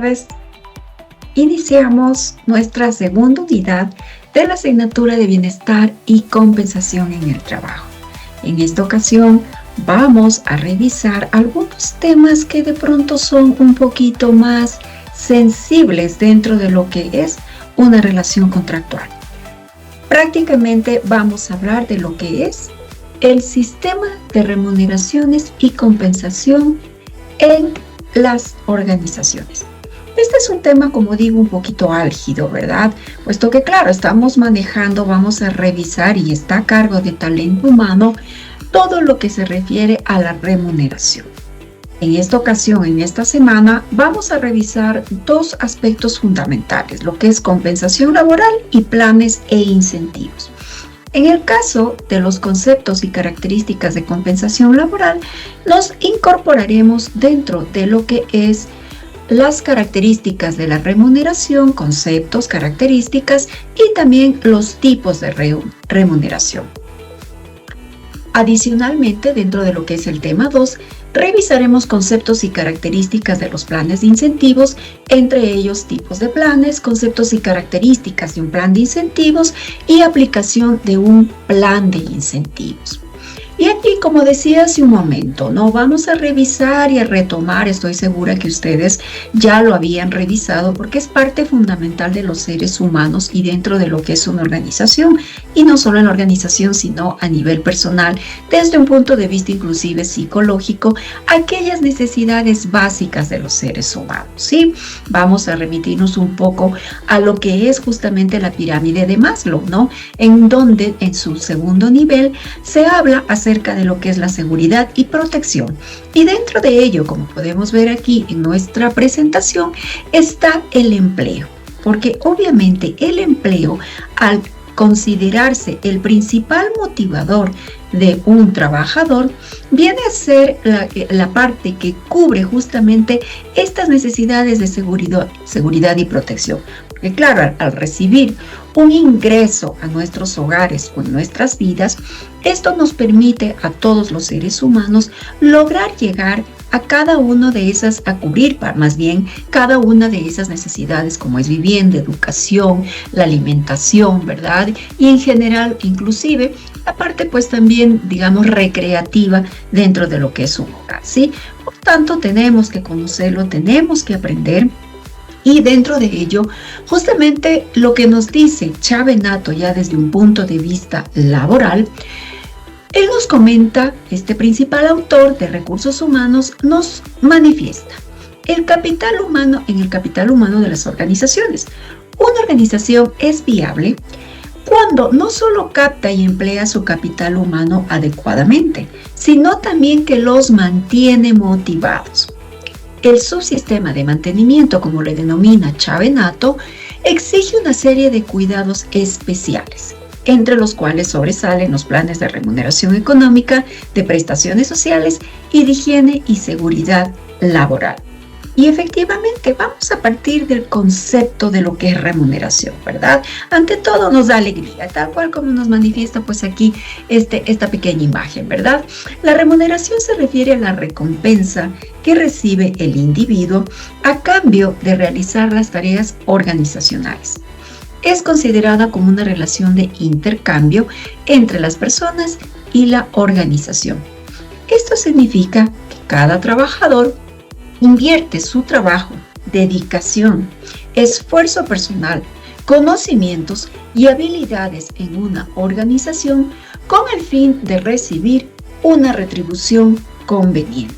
tardes. Iniciamos nuestra segunda unidad de la asignatura de Bienestar y Compensación en el Trabajo. En esta ocasión vamos a revisar algunos temas que de pronto son un poquito más sensibles dentro de lo que es una relación contractual. Prácticamente vamos a hablar de lo que es el sistema de remuneraciones y compensación en las organizaciones. Este es un tema, como digo, un poquito álgido, ¿verdad? Puesto que, claro, estamos manejando, vamos a revisar y está a cargo de talento humano todo lo que se refiere a la remuneración. En esta ocasión, en esta semana, vamos a revisar dos aspectos fundamentales, lo que es compensación laboral y planes e incentivos. En el caso de los conceptos y características de compensación laboral, nos incorporaremos dentro de lo que es las características de la remuneración, conceptos, características y también los tipos de remuneración. Adicionalmente, dentro de lo que es el tema 2, revisaremos conceptos y características de los planes de incentivos, entre ellos tipos de planes, conceptos y características de un plan de incentivos y aplicación de un plan de incentivos. Y aquí, como decía hace un momento, ¿no? Vamos a revisar y a retomar, estoy segura que ustedes ya lo habían revisado porque es parte fundamental de los seres humanos y dentro de lo que es una organización, y no solo en la organización, sino a nivel personal, desde un punto de vista inclusive psicológico, aquellas necesidades básicas de los seres humanos, ¿sí? Vamos a remitirnos un poco a lo que es justamente la pirámide de Maslow, ¿no? En donde en su segundo nivel se habla acerca de lo que es la seguridad y protección. Y dentro de ello, como podemos ver aquí en nuestra presentación, está el empleo. Porque obviamente el empleo, al considerarse el principal motivador de un trabajador, viene a ser la parte que cubre justamente estas necesidades de seguridad y protección. Porque claro, al recibir un ingreso a nuestros hogares o en nuestras vidas, esto nos permite a todos los seres humanos lograr llegar a cada una de esas, a cubrir más bien cada una de esas necesidades, como es vivienda, educación, la alimentación, ¿verdad? Y en general, inclusive, la parte pues también, digamos, recreativa dentro de lo que es un hogar, ¿sí? Por tanto, tenemos que conocerlo, tenemos que aprender. Y dentro de ello, justamente lo que nos dice Chavenato ya desde un punto de vista laboral, él nos comenta, este principal autor de recursos humanos nos manifiesta el capital humano en el capital humano de las organizaciones. Una organización es viable cuando no solo capta y emplea su capital humano adecuadamente, sino también que los mantiene motivados. El subsistema de mantenimiento, como le denomina Chavenato, exige una serie de cuidados especiales, entre los cuales sobresalen los planes de remuneración económica, de prestaciones sociales y de higiene y seguridad laboral. Y efectivamente vamos a partir del concepto de lo que es remuneración, ¿verdad? Ante todo nos da alegría, tal cual como nos manifiesta pues aquí esta pequeña imagen, ¿verdad? La remuneración se refiere a la recompensa que recibe el individuo a cambio de realizar las tareas organizacionales. Es considerada como una relación de intercambio entre las personas y la organización. Esto significa que cada trabajador invierte su trabajo, dedicación, esfuerzo personal, conocimientos y habilidades en una organización con el fin de recibir una retribución conveniente.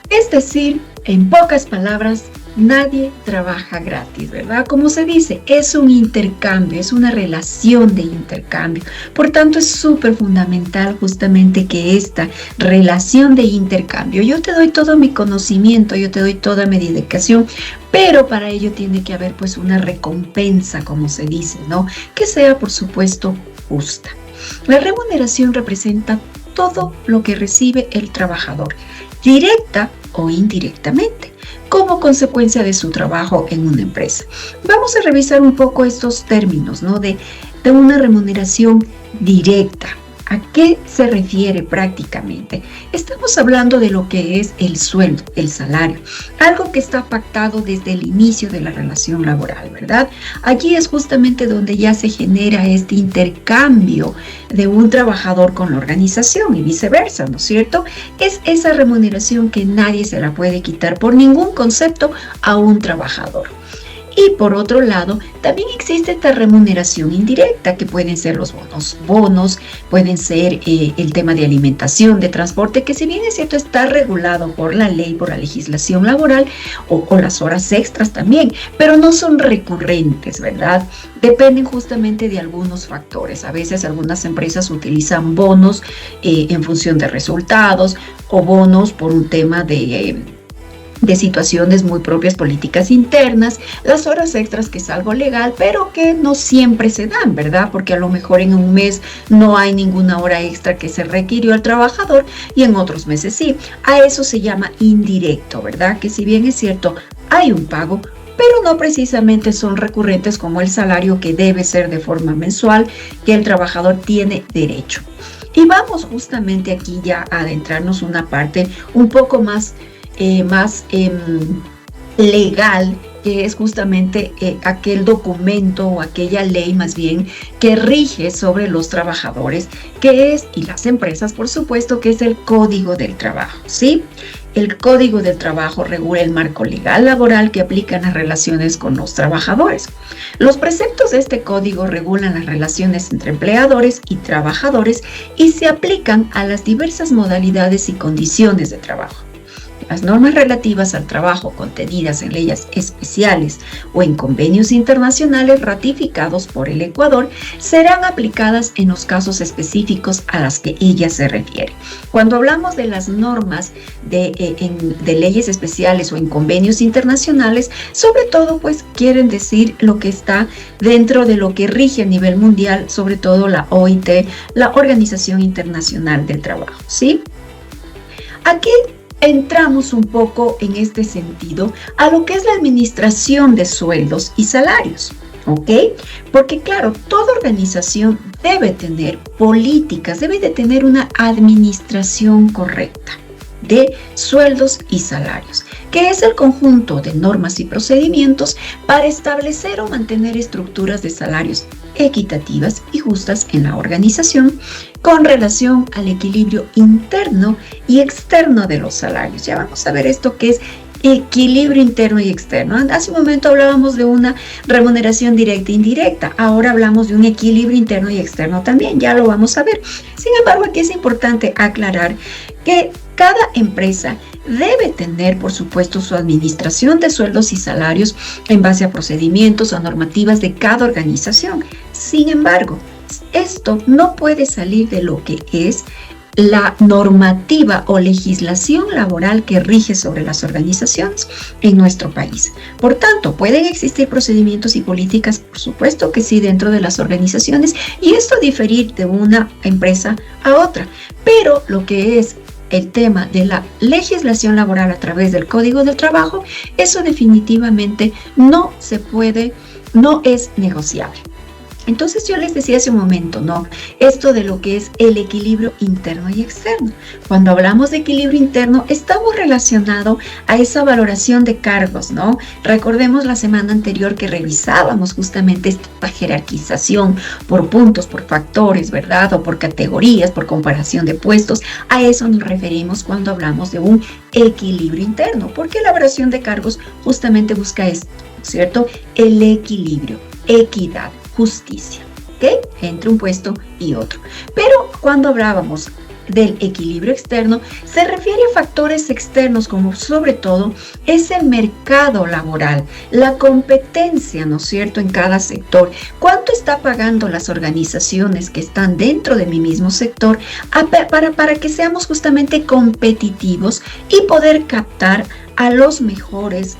Es decir, en pocas palabras, nadie trabaja gratis, ¿verdad? Como se dice, es un intercambio, es una relación de intercambio. Por tanto, es súper fundamental justamente que esta relación de intercambio, yo te doy todo mi conocimiento, yo te doy toda mi dedicación, pero para ello tiene que haber pues una recompensa, como se dice, ¿no? Que sea, por supuesto, justa. La remuneración representa todo lo que recibe el trabajador, directa o indirectamente, como consecuencia de su trabajo en una empresa. Vamos a revisar un poco estos términos, ¿no? De una remuneración directa. ¿A qué se refiere prácticamente? Estamos hablando de lo que es el sueldo, el salario, algo que está pactado desde el inicio de la relación laboral, ¿verdad? Allí es justamente donde ya se genera este intercambio de un trabajador con la organización y viceversa, ¿no es cierto? Es esa remuneración que nadie se la puede quitar por ningún concepto a un trabajador. Y por otro lado, también existe esta remuneración indirecta, que pueden ser los bonos, pueden ser el tema de alimentación, de transporte, que si bien es cierto está regulado por la ley, por la legislación laboral, o las horas extras también, pero no son recurrentes, ¿verdad? Dependen justamente de algunos factores. A veces algunas empresas utilizan bonos en función de resultados, o bonos por un tema de situaciones muy propias, políticas internas, las horas extras, que es algo legal, pero que no siempre se dan, ¿verdad? Porque a lo mejor en un mes no hay ninguna hora extra que se requirió al trabajador y en otros meses sí. A eso se llama indirecto, ¿verdad? Que si bien es cierto, hay un pago, pero no precisamente son recurrentes como el salario, que debe ser de forma mensual, que el trabajador tiene derecho. Y vamos justamente aquí ya a adentrarnos una parte un poco más legal, que es justamente aquel documento o aquella ley más bien que rige sobre los trabajadores, que es, y las empresas por supuesto, que es el Código del Trabajo, ¿sí? El Código del Trabajo regula el marco legal laboral que aplica en las relaciones con los trabajadores. Los preceptos de este código regulan las relaciones entre empleadores y trabajadores y se aplican a las diversas modalidades y condiciones de trabajo. Las normas relativas al trabajo contenidas en leyes especiales o en convenios internacionales ratificados por el Ecuador serán aplicadas en los casos específicos a las que ella se refiere. Cuando hablamos de las normas de leyes especiales o en convenios internacionales, sobre todo pues quieren decir lo que está dentro de lo que rige a nivel mundial, sobre todo la OIT, la Organización Internacional del Trabajo, ¿sí? Aquí entramos un poco en este sentido a lo que es la administración de sueldos y salarios, ¿ok? Porque claro, toda organización debe tener políticas, debe de tener una administración correcta de sueldos y salarios, que es el conjunto de normas y procedimientos para establecer o mantener estructuras de salarios equitativas y justas en la organización con relación al equilibrio interno y externo de los salarios. Ya vamos a ver esto que es equilibrio interno y externo. Hace un momento hablábamos de una remuneración directa e indirecta, ahora hablamos de un equilibrio interno y externo también, ya lo vamos a ver. Sin embargo, aquí es importante aclarar que cada empresa debe tener, por supuesto, su administración de sueldos y salarios en base a procedimientos o normativas de cada organización. Sin embargo, esto no puede salir de lo que es la normativa o legislación laboral que rige sobre las organizaciones en nuestro país. Por tanto, pueden existir procedimientos y políticas, por supuesto que sí, dentro de las organizaciones, y esto diferir de una empresa a otra, pero lo que es el tema de la legislación laboral a través del Código del Trabajo, eso definitivamente no se puede, no es negociable. Entonces yo les decía hace un momento, ¿no? Esto de lo que es el equilibrio interno y externo. Cuando hablamos de equilibrio interno, estamos relacionados a esa valoración de cargos, ¿no? Recordemos la semana anterior que revisábamos justamente esta jerarquización por puntos, por factores, ¿verdad? O por categorías, por comparación de puestos. A eso nos referimos cuando hablamos de un equilibrio interno, porque la valoración de cargos justamente busca esto, ¿cierto? El equilibrio, equidad, justicia, ¿ok? Entre un puesto y otro. Pero cuando hablábamos del equilibrio externo, se refiere a factores externos como sobre todo es el mercado laboral, la competencia, ¿no es cierto?, en cada sector. ¿Cuánto está pagando las organizaciones que están dentro de mi mismo sector para que seamos justamente competitivos y poder captar a los mejores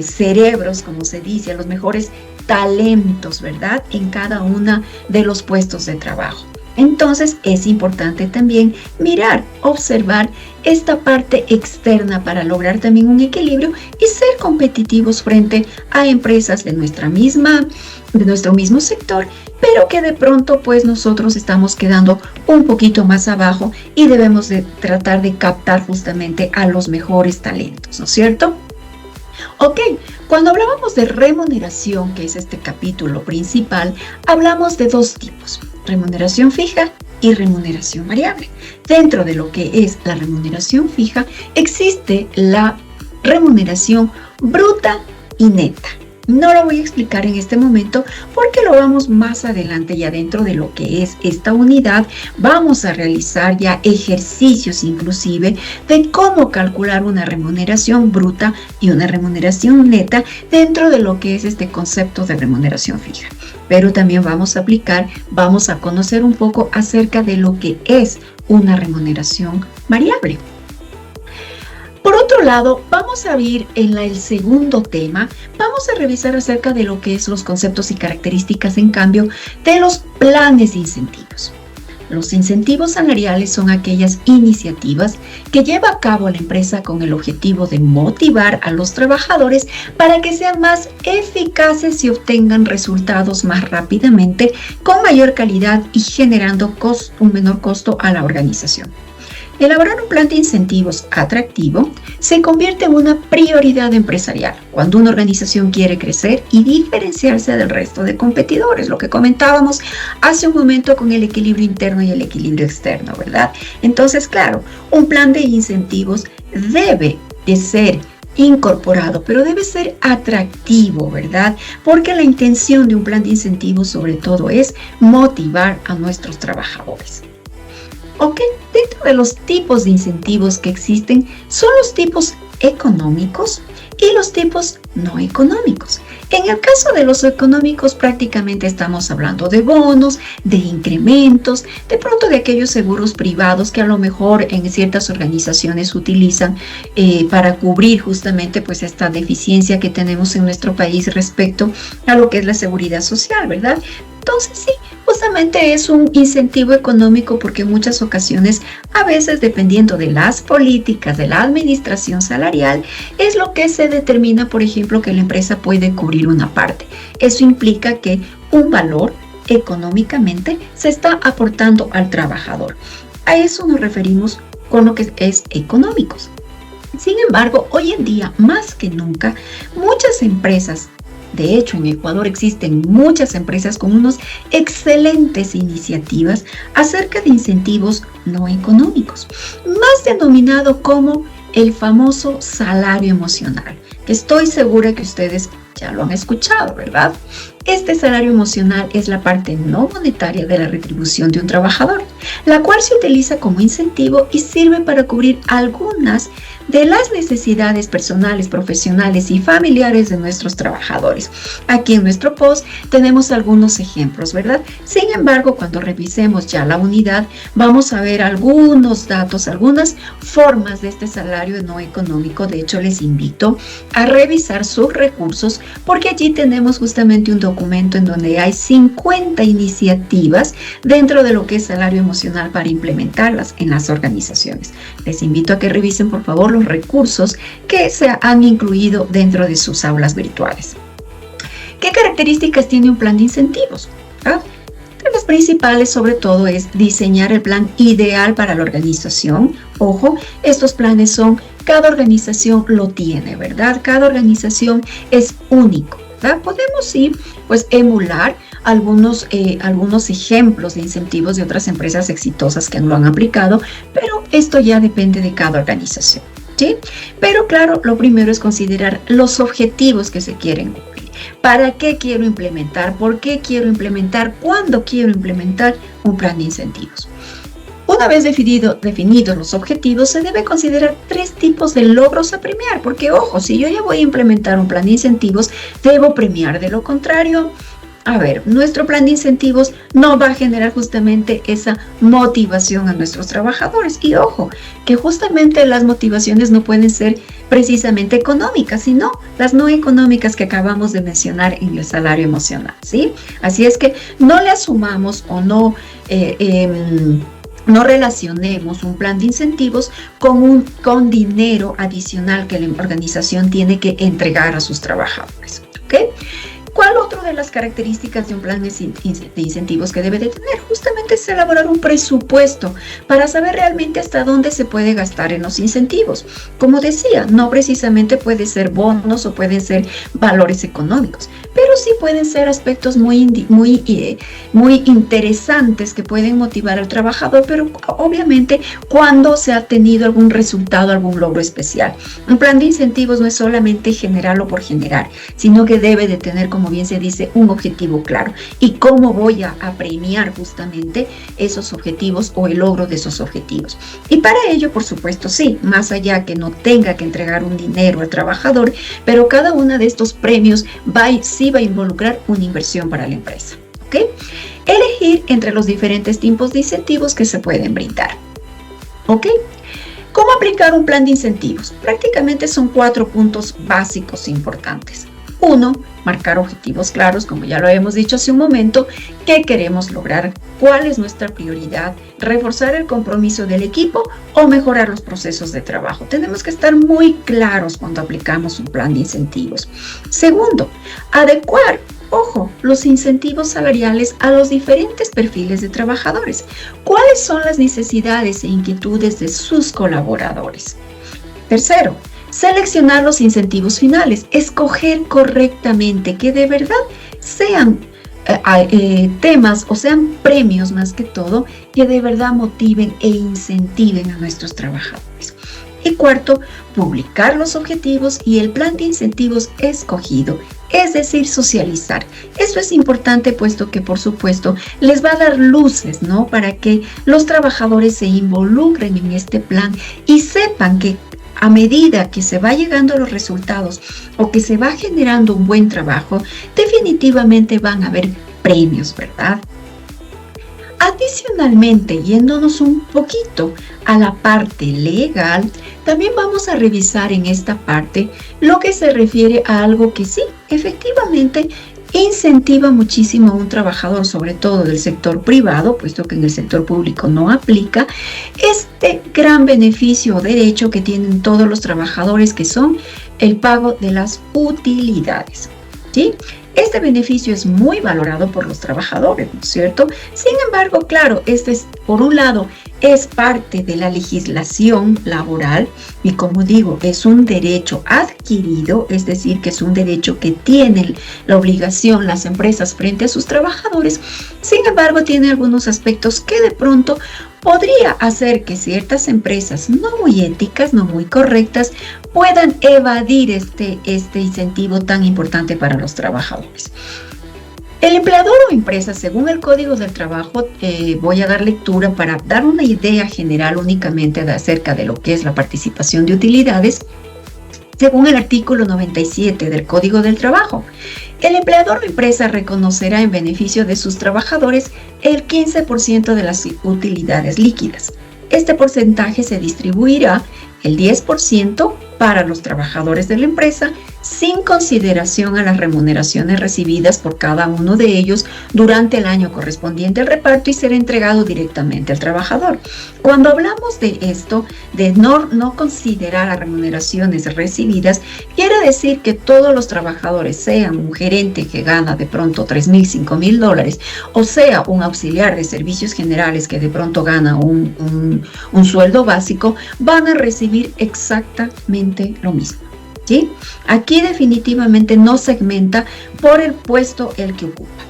cerebros, como se dice, a los mejores talentos, ¿verdad?, en cada uno de los puestos de trabajo. Entonces es importante también mirar, observar esta parte externa para lograr también un equilibrio y ser competitivos frente a empresas de nuestro mismo sector, pero que de pronto pues nosotros estamos quedando un poquito más abajo y debemos de tratar de captar justamente a los mejores talentos, ¿no es cierto? Ok, cuando hablábamos de remuneración, que es este capítulo principal, hablamos de dos tipos: remuneración fija y remuneración variable. Dentro de lo que es la remuneración fija, existe la remuneración bruta y neta. No lo voy a explicar en este momento porque lo vamos más adelante. Ya dentro de lo que es esta unidad vamos a realizar ya ejercicios inclusive de cómo calcular una remuneración bruta y una remuneración neta dentro de lo que es este concepto de remuneración fija. Pero también vamos a conocer un poco acerca de lo que es una remuneración variable. Por otro lado, vamos a ver en el segundo tema, vamos a revisar acerca de lo que es los conceptos y características, en cambio, de los planes de incentivos. Los incentivos salariales son aquellas iniciativas que lleva a cabo la empresa con el objetivo de motivar a los trabajadores para que sean más eficaces y obtengan resultados más rápidamente, con mayor calidad y generando un menor costo a la organización. Elaborar un plan de incentivos atractivo se convierte en una prioridad empresarial cuando una organización quiere crecer y diferenciarse del resto de competidores, lo que comentábamos hace un momento con el equilibrio interno y el equilibrio externo, ¿verdad? Entonces, claro, un plan de incentivos debe de ser incorporado, pero debe ser atractivo, ¿verdad? Porque la intención de un plan de incentivos sobre todo es motivar a nuestros trabajadores. Ok, dentro de los tipos de incentivos que existen son los tipos económicos y los tipos no económicos. En el caso de los económicos prácticamente estamos hablando de bonos, de incrementos, de pronto de aquellos seguros privados que a lo mejor en ciertas organizaciones utilizan para cubrir justamente pues esta deficiencia que tenemos en nuestro país respecto a lo que es la seguridad social, ¿verdad? Entonces sí, justamente es un incentivo económico porque en muchas ocasiones, a veces dependiendo de las políticas de la administración salarial, es lo que se determina, por ejemplo, que la empresa puede cubrir una parte. Eso implica que un valor económicamente se está aportando al trabajador. A eso nos referimos con lo que es económicos. Sin embargo, hoy en día, más que nunca, muchas empresas, de hecho, en Ecuador existen muchas empresas con unas excelentes iniciativas acerca de incentivos no económicos, más denominado como el famoso salario emocional, que estoy segura que ustedes ya lo han escuchado, ¿verdad? Este salario emocional es la parte no monetaria de la retribución de un trabajador, la cual se utiliza como incentivo y sirve para cubrir algunas de las necesidades personales, profesionales y familiares de nuestros trabajadores. Aquí en nuestro post tenemos algunos ejemplos, ¿verdad? Sin embargo, cuando revisemos ya la unidad, vamos a ver algunos datos, algunas formas de este salario no económico. De hecho, les invito a revisar sus recursos porque allí tenemos justamente un documento en donde hay 50 iniciativas dentro de lo que es salario emocional para implementarlas en las organizaciones. Les invito a que revisen, por favor, los recursos que se han incluido dentro de sus aulas virtuales. ¿Qué características tiene un plan de incentivos? Entre las principales, sobre todo, es diseñar el plan ideal para la organización. Ojo, estos planes cada organización lo tiene, ¿verdad? Cada organización es único, ¿verdad? Podemos sí, pues emular algunos ejemplos de incentivos de otras empresas exitosas que lo han aplicado, pero esto ya depende de cada organización, ¿sí? Pero claro, lo primero es considerar los objetivos que se quieren cumplir. ¿Para qué quiero implementar? ¿Por qué quiero implementar? ¿Cuándo quiero implementar un plan de incentivos? Una vez definidos los objetivos, se debe considerar 3 tipos de logros a premiar, porque ojo, si yo ya voy a implementar un plan de incentivos, debo premiar. De lo contrario, nuestro plan de incentivos no va a generar justamente esa motivación a nuestros trabajadores. Y ojo, que justamente las motivaciones no pueden ser precisamente económicas, sino las no económicas que acabamos de mencionar en el salario emocional, ¿sí? Así es que no le asumamos o no relacionemos un plan de incentivos con dinero adicional que la organización tiene que entregar a sus trabajadores, ¿ok? ¿Cuál otra de las características de un plan de incentivos que debe de tener? Justamente es elaborar un presupuesto para saber realmente hasta dónde se puede gastar en los incentivos. Como decía, no precisamente puede ser bonos o pueden ser valores económicos, pero sí pueden ser aspectos muy interesantes que pueden motivar al trabajador, pero obviamente cuando se ha tenido algún resultado, algún logro especial. Un plan de incentivos no es solamente generarlo por generar, sino que debe de tener, como bien se dice, un objetivo claro. ¿Y cómo voy a premiar justamente esos objetivos o el logro de esos objetivos? Y para ello, por supuesto, sí, más allá que no tenga que entregar un dinero al trabajador, pero cada uno de estos premios sí va a involucrar una inversión para la empresa, ¿ok? Elegir entre los diferentes tipos de incentivos que se pueden brindar, ¿ok? ¿Cómo aplicar un plan de incentivos? Prácticamente son 4 puntos básicos importantes. 1, marcar objetivos claros, como ya lo habíamos dicho hace un momento, qué queremos lograr, cuál es nuestra prioridad, reforzar el compromiso del equipo o mejorar los procesos de trabajo. Tenemos que estar muy claros cuando aplicamos un plan de incentivos. Segundo, adecuar, los incentivos salariales a los diferentes perfiles de trabajadores. ¿Cuáles son las necesidades e inquietudes de sus colaboradores? Tercero, seleccionar los incentivos finales, escoger correctamente que de verdad sean temas o sean premios más que todo que de verdad motiven e incentiven a nuestros trabajadores. Y cuarto, publicar los objetivos y el plan de incentivos escogido, es decir, socializar. Esto es importante puesto que, por supuesto, les va a dar luces, ¿no? Para que los trabajadores se involucren en este plan y sepan que a medida que se va llegando a los resultados o que se va generando un buen trabajo, definitivamente van a haber premios, ¿verdad? Adicionalmente, yéndonos un poquito a la parte legal, también vamos a revisar en esta parte lo que se refiere a algo que sí, efectivamente, incentiva muchísimo a un trabajador, sobre todo del sector privado, puesto que en el sector público no aplica, este gran beneficio o derecho que tienen todos los trabajadores, que son el pago de las utilidades, ¿sí? Este beneficio es muy valorado por los trabajadores, ¿no es cierto? Sin embargo, claro, este es, por un lado, es parte de la legislación laboral y, como digo, es un derecho adquirido, es decir, que es un derecho que tienen la obligación las empresas frente a sus trabajadores. Sin embargo, tiene algunos aspectos que de pronto podría hacer que ciertas empresas no muy éticas, no muy correctas, puedan evadir este incentivo tan importante para los trabajadores. El empleador o empresa, según el Código del Trabajo, voy a dar lectura para dar una idea general únicamente acerca de lo que es la participación de utilidades. Según el artículo 97 del Código del Trabajo, el empleador o empresa reconocerá en beneficio de sus trabajadores el 15% de las utilidades líquidas. Este porcentaje se distribuirá el 10% para los trabajadores de la empresa, sin consideración a las remuneraciones recibidas por cada uno de ellos durante el año correspondiente al reparto, y será entregado directamente al trabajador. Cuando hablamos de esto, de no considerar las remuneraciones recibidas, quiere decir que todos los trabajadores, sean un gerente que gana de pronto $3,000, $5,000, o sea un auxiliar de servicios generales que de pronto gana un sueldo básico, van a recibir exactamente lo mismo, ¿sí? Aquí definitivamente no segmenta por el puesto el que ocupa.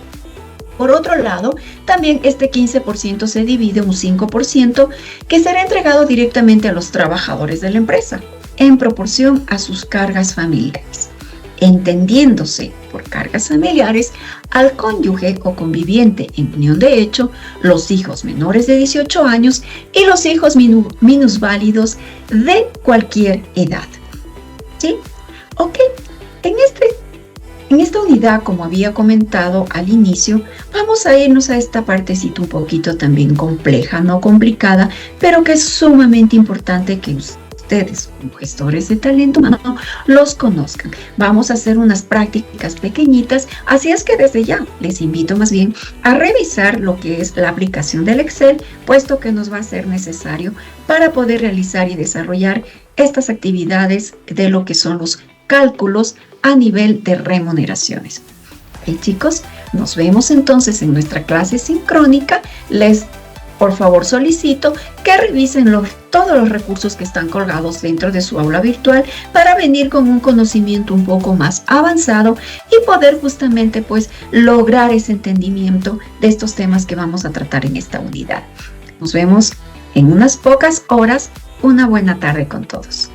Por otro lado, también este 15% se divide en un 5% que será entregado directamente a los trabajadores de la empresa, en proporción a sus cargas familiares, entendiéndose por cargas familiares al cónyuge o conviviente en unión de hecho, los hijos menores de 18 años y los hijos minusválidos de cualquier edad, ¿sí? Ok, en esta unidad, como había comentado al inicio, vamos a irnos a esta partecita un poquito también compleja, no complicada, pero que es sumamente importante que usted ustedes, como gestores de talento humano, los conozcan. Vamos a hacer unas prácticas pequeñitas, así es que desde ya les invito más bien a revisar lo que es la aplicación del Excel, puesto que nos va a ser necesario para poder realizar y desarrollar estas actividades de lo que son los cálculos a nivel de remuneraciones. Ok, chicos, nos vemos entonces en nuestra clase sincrónica. Por favor, solicito que revisen todos los recursos que están colgados dentro de su aula virtual para venir con un conocimiento un poco más avanzado y poder justamente pues lograr ese entendimiento de estos temas que vamos a tratar en esta unidad. Nos vemos en unas pocas horas. Una buena tarde con todos.